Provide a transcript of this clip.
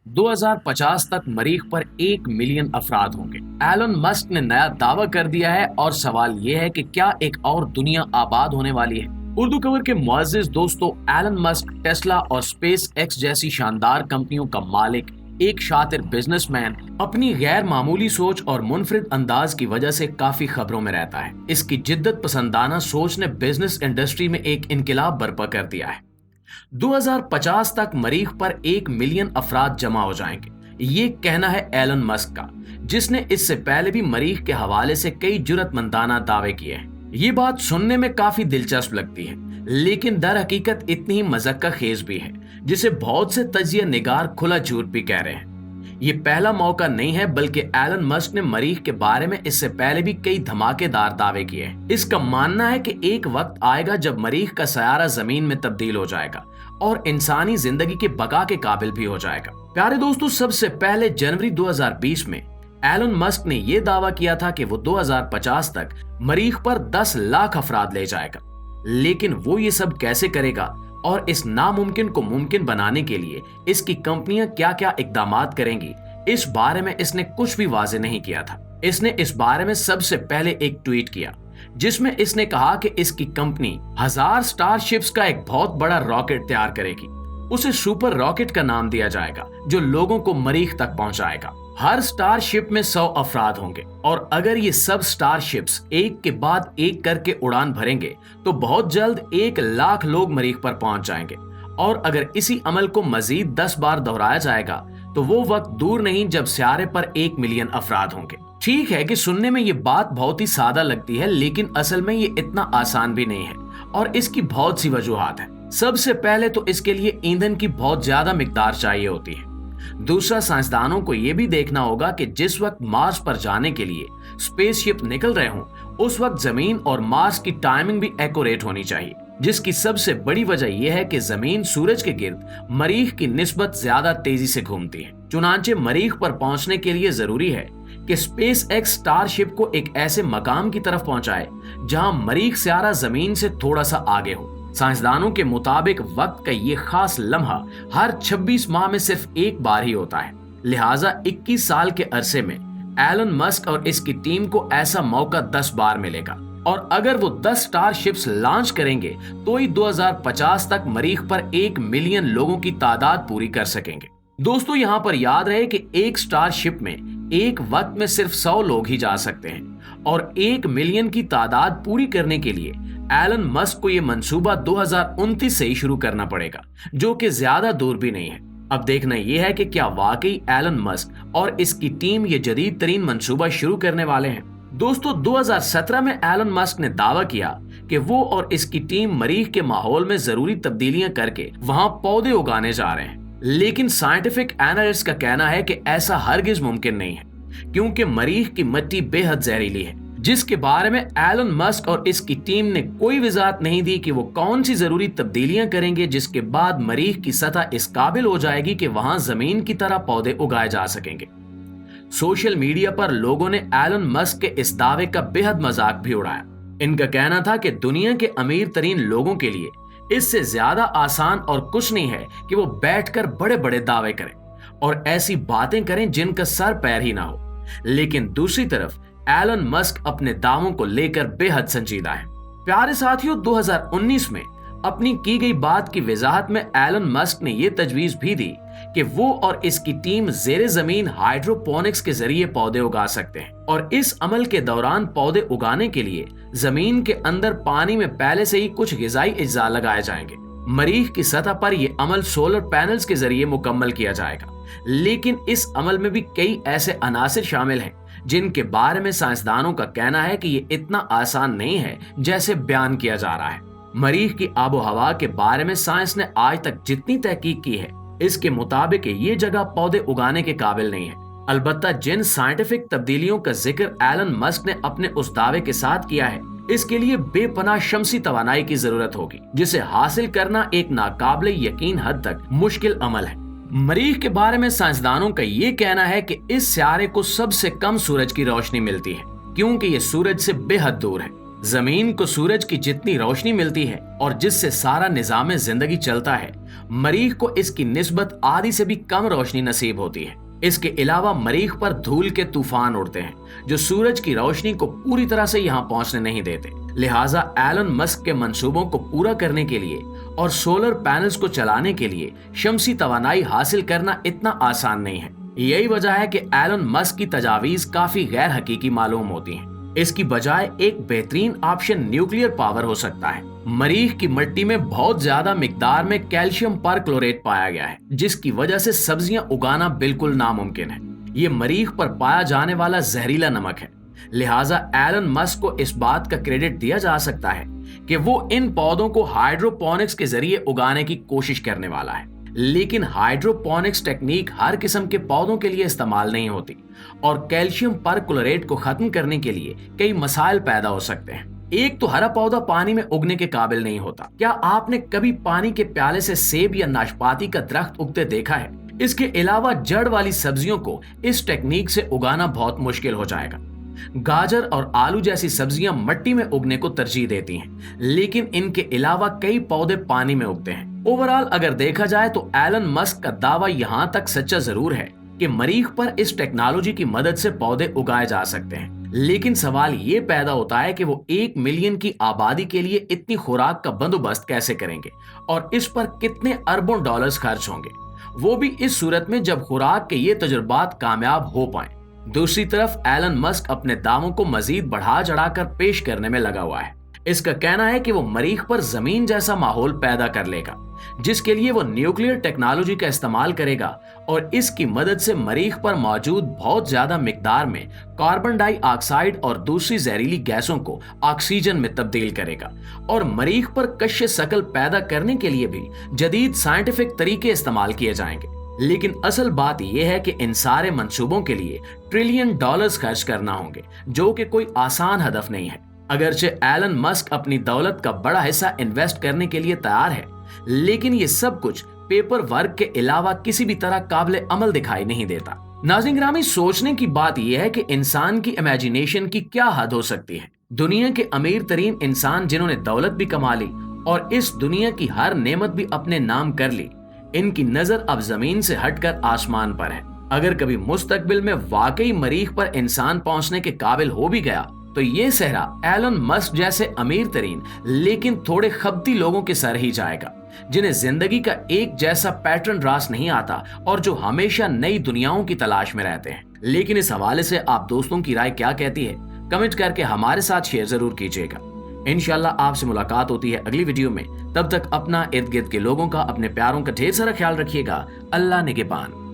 2050 तक मरीख पर 1 मिलियन अफराद होंगे। एलन मस्क ने नया दावा कर दिया है और सवाल ये है कि क्या एक और दुनिया आबाद होने वाली है। उर्दू कवर के मुअज़्ज़िज़ दोस्तों, एलन मस्क टेस्ला और स्पेस एक्स जैसी शानदार कंपनियों का मालिक, एक शातिर बिजनेसमैन, अपनी गैर मामूली सोच और मुनफरिद अंदाज की वजह से काफी खबरों में रहता है। इसकी जिद्दत पसंदाना सोच ने बिजनेस इंडस्ट्री में एक इनकलाब बर्पा कर दिया है। 2050 तक मरीख पर 1 मिलियन अफराद जमा हो जाएंगे, ये कहना है एलन मस्क का, जिसने इससे पहले भी मरीख के हवाले से कई जुर्रतमंदाना दावे किए हैं। ये बात सुनने में काफी दिलचस्प लगती है, लेकिन दर हकीकत इतनी ही मज़क्का खेज भी है, जिसे बहुत से तजिया निगार खुला झूठ भी कह रहे हैं। ये पहला मौका नहीं है, बल्कि एलन मस्क ने मरीख के बारे में इससे पहले भी कई धमाकेदार दावे किए हैं। इसका मानना है कि एक वक्त आएगा जब मरीख का सयारा जमीन में तब्दील हो जाएगा और इंसानी जिंदगी के बका के काबिल भी हो जाएगा। प्यारे दोस्तों, सबसे पहले जनवरी 2020 में एलन मस्क ने यह दावा किया था कि वो 2050 तक मरीख पर 10 लाख अफराद ले जाएगा। लेकिन वो ये सब कैसे करेगा और इस नामुमकिन को मुमकिन बनाने के लिए इसकी कंपनियां क्या क्या इकदामात करेंगी, इस बारे में इसने कुछ भी वाज़ेह नहीं किया था। इसने इस बारे में सबसे पहले एक ट्वीट किया, जिसमें इसने कहा कि इसकी कंपनी 1000 स्टारशिप्स का एक बहुत बड़ा रॉकेट तैयार करेगी। उसे सुपर रॉकेट का नाम दिया जाएगा, जो लोगों को मरीख तक पहुंचाएगा। हर स्टारशिप में 100 अफराद होंगे और अगर ये सब स्टारशिप्स एक के बाद एक करके उड़ान भरेंगे तो बहुत जल्द 1 लाख लोग मरीख पर पहुंच जाएंगे। और अगर इसी अमल को मजीद 10 बार दोहराया जाएगा तो वो वक्त दूर नहीं जब सियारे पर 1 मिलियन अफराद होंगे। ठीक है कि सुनने में ये बात बहुत ही सादा लगती है, लेकिन असल में ये इतना आसान भी नहीं है और इसकी बहुत सी वजूहात है। सबसे पहले तो इसके लिए ईंधन की बहुत ज्यादा मिकदार चाहिए होती है। दूसरा, साइंसदानों को यह भी देखना होगा कि जिस वक्त मार्स पर जाने के लिए स्पेसशिप निकल रहे हों, उस वक्त जमीन और मार्स की टाइमिंग भी एक्यूरेट होनी चाहिए, जिसकी सबसे बड़ी वजह यह है कि जमीन सूरज के गिर्द मरीख की निस्बत ज्यादा तेजी से घूमती है। चुनांचे मरीख पर पहुंचने के लिए जरूरी है कि स्पेस एक्स स्टारशिप को एक ऐसे मकाम की तरफ पहुंचाए जहां मरीख सियारा जमीन से थोड़ा सा आगे हो। साइंसदानों के मुताबिक वक्त का ये खास लम्हा हर 26 माह में सिर्फ एक बार ही होता है। लिहाजा 21 साल के अरसे में एलन मस्क और इसकी टीम को ऐसा मौका 10 बार मिलेगा और अगर वो 10 स्टारशिप्स लॉन्च करेंगे तो ही 2050 तक मरीख पर 1 मिलियन लोगों की तादाद पूरी कर सकेंगे। दोस्तों, यहाँ पर याद रहे कि एक स्टारशिप में एक वक्त में सिर्फ 100 लोग ही जा सकते हैं और 1 मिलियन की तादाद पूरी करने के लिए एलन मस्क को यह मंसूबा 2029 से ही शुरू करना पड़ेगा, जो कि ज्यादा दूर भी नहीं है। अब देखना यह है कि क्या वाकई एलन मस्क और इसकी टीम ये जदीद तरीन मंसूबा शुरू करने वाले हैं। दोस्तों, 2017 में एलन मस्क ने दावा किया कि वो और इसकी टीम मरीख के माहौल में जरूरी तब्दीलियां करके वहां पौधे उगाने जा रहे हैं। लेकिन साइंटिफिक एनालिस्ट का कहना है कि ऐसा हरगिज मुमकिन नहीं है, क्योंकि मरीख की मिट्टी बेहद जहरीली है, जिसके बारे में एलन मस्क और इसकी टीम ने कोई वजाहत नहीं दी कि वो कौन सी जरूरी तब्दीलियां करेंगे जिसके बाद मरीख की सतह इस काबिल हो जाएगी कि वहां जमीन की तरह पौधे उगाए जा सकेंगे। सोशल मीडिया पर लोगों ने एलन मस्क के इस दावे का बेहद मजाक भी उड़ाया। इनका कहना था कि दुनिया के अमीर तरीन लोगों के लिए इससे ज्यादा आसान और कुछ नहीं है कि वो बैठकर बड़े बड़े दावे करें और ऐसी बातें करें जिनका सर पैर ही ना हो। लेकिन दूसरी तरफ एलन मस्क अपने दावों को लेकर बेहद संजीदा है। प्यारे साथियों, 2019 में अपनी की गई बात की वजाहत में एलन मस्क ने यह तजवीज भी दी कि वो और इसकी टीम जेरे जमीन हाइड्रोपोनिक्स के जरिए पौधे उगा सकते हैं और इस अमल के दौरान पौधे उगाने के लिए जमीन के अंदर पानी में पहले से ही कुछ ग़िज़ाई अज्जा लगाए जाएंगे। मरीख की सतह पर यह अमल सोलर पैनल्स के जरिए मुकम्मल किया जाएगा, लेकिन इस अमल में भी कई ऐसे अनासिर शामिल हैं जिनके बारे में साइंसदानों का कहना है कि ये इतना आसान नहीं है जैसे बयान किया जा रहा है। मरीख की आबो हवा के बारे में साइंस ने आज तक जितनी तहकीक की है, इसके मुताबिक ये जगह पौधे उगाने के काबिल नहीं है। अलबत्ता जिन साइंटिफिक तब्दीलियों का जिक्र एलन मस्क ने अपने उस दावे के साथ किया है, इसके लिए बेपनाह शमसी तवानाई की जरूरत होगी, जिसे हासिल करना एक नाकाबिले यकीन हद तक मुश्किल अमल है। मरीख के बारे में साइंसदानों का ये कहना है कि इस सियारे को सबसे कम सूरज की रोशनी मिलती है, क्योंकि ये सूरज से बेहद दूर है। जमीन को सूरज की जितनी रोशनी मिलती है और जिससे सारा निजाम जिंदगी चलता है, मरीख को इसकी निस्बत आधी से भी कम रोशनी नसीब होती है। इसके अलावा मरीख पर धूल के तूफान उड़ते हैं जो सूरज की रोशनी को पूरी तरह से यहाँ पहुंचने नहीं देते। लिहाजा एलन मस्क के मंसूबों को पूरा करने के लिए और सोलर पैनल्स को चलाने के लिए शमसी तवानाई हासिल करना इतना आसान नहीं है। यही वजह है कि एलन मस्क की तजावीज काफी गैर हकीकी मालूम होती हैं। इसकी बजाय एक बेहतरीन ऑप्शन न्यूक्लियर पावर हो सकता है। मरीख की मिट्टी में बहुत ज्यादा मिकदार में कैल्शियम परक्लोरेट पाया गया है, जिसकी वजह से सब्जियां उगाना बिल्कुल नामुमकिन है। ये मरीख पर पाया जाने वाला जहरीला नमक है। लिहाजा एलन मस्क को इस बात का क्रेडिट दिया जा सकता है कि वो इन पौधों को हाइड्रोपोनिक्स के जरिए उगाने की कोशिश करने वाला है। लेकिन हाइड्रोपोनिक्स टेक्निक हर किस्म के पौधों के लिए इस्तेमाल नहीं होती और कैल्शियम परक्लोरेट को खत्म करने के लिए कई मसाइल पैदा हो सकते हैं। एक तो हरा पौधा पानी में उगने के काबिल नहीं होता। क्या आपने कभी पानी के प्याले से सेब या नाशपाती का दरख्त उगते देखा है? इसके अलावा जड़ वाली सब्जियों को इस टेक्निक से उगाना बहुत मुश्किल हो जाएगा। गाजर और आलू जैसी सब्जियां मिट्टी में उगने को तरजीह देती हैं, लेकिन इनके अलावा कई पौधे पानी में उगते हैं। ओवरऑल अगर देखा जाए तो एलन मस्क का दावा यहाँ तक सच्चा जरूर है कि मरीख पर इस टेक्नोलॉजी की मदद से पौधे उगाए जा सकते हैं, लेकिन सवाल ये पैदा होता है कि वो 1 मिलियन की आबादी के लिए इतनी खुराक का बंदोबस्त कैसे करेंगे और इस पर कितने अरबों डॉलर्स खर्च होंगे, वो भी इस सूरत में जब खुराक के ये तजुर्बात कामयाब हो पाए। दूसरी तरफ एलन मस्क अपने दावों को मजीद बढ़ा चढ़ाकर पेश करने में लगा हुआ है। इसका कहना है कि वो मरीख पर जमीन जैसा माहौल पैदा कर लेगा, जिसके लिए वो न्यूक्लियर टेक्नोलॉजी का इस्तेमाल करेगा और इसकी मदद से मरीख पर मौजूद बहुत ज्यादा मिकदार में कार्बन डाइऑक्साइड और दूसरी जहरीली गैसों को ऑक्सीजन में तब्दील करेगा और मरीख पर कश्य शकल पैदा करने के लिए भी जदीद साइंटिफिक तरीके इस्तेमाल किए जाएंगे। लेकिन असल बात यह है कि इन सारे मंसूबों के लिए ट्रिलियन डॉलर्स खर्च करना होंगे, जो कि कोई आसान हदफ नहीं है। अगरचे एलन मस्क अपनी दौलत का बड़ा हिस्सा इन्वेस्ट करने के लिए तैयार है, लेकिन ये सब कुछ पेपर वर्क के अलावा किसी भी तरह काबिल अमल दिखाई नहीं देता। नाज़रीन गिरामी, सोचने की बात यह है कि इंसान की इमेजिनेशन की क्या हद हो सकती है। दुनिया के अमीर तरीन इंसान जिन्होंने दौलत भी कमा ली और इस दुनिया की हर नेमत भी अपने नाम कर ली, इनकी नजर अब जमीन से हटकर आसमान पर है। अगर कभी मुस्तकबिल में वाकई मरीख पर इंसान पहुंचने के काबिल हो भी गया तो ये सहरा एलन मस्क जैसे अमीर तरीन लेकिन थोड़े खबती लोगों के सर ही जाएगा, जिन्हें जिंदगी का एक जैसा पैटर्न रास नहीं आता और जो हमेशा नई दुनियाओं की तलाश में रहते हैं। लेकिन इस हवाले से आप दोस्तों की राय क्या कहती है, कमेंट करके हमारे साथ शेयर जरूर कीजिएगा। इंशाल्लाह आपसे मुलाकात होती है अगली वीडियो में। तब तक अपना इर्द गिर्द के लोगों का, अपने प्यारों का ढेर सारा ख्याल रखिएगा। अल्लाह निगहबान।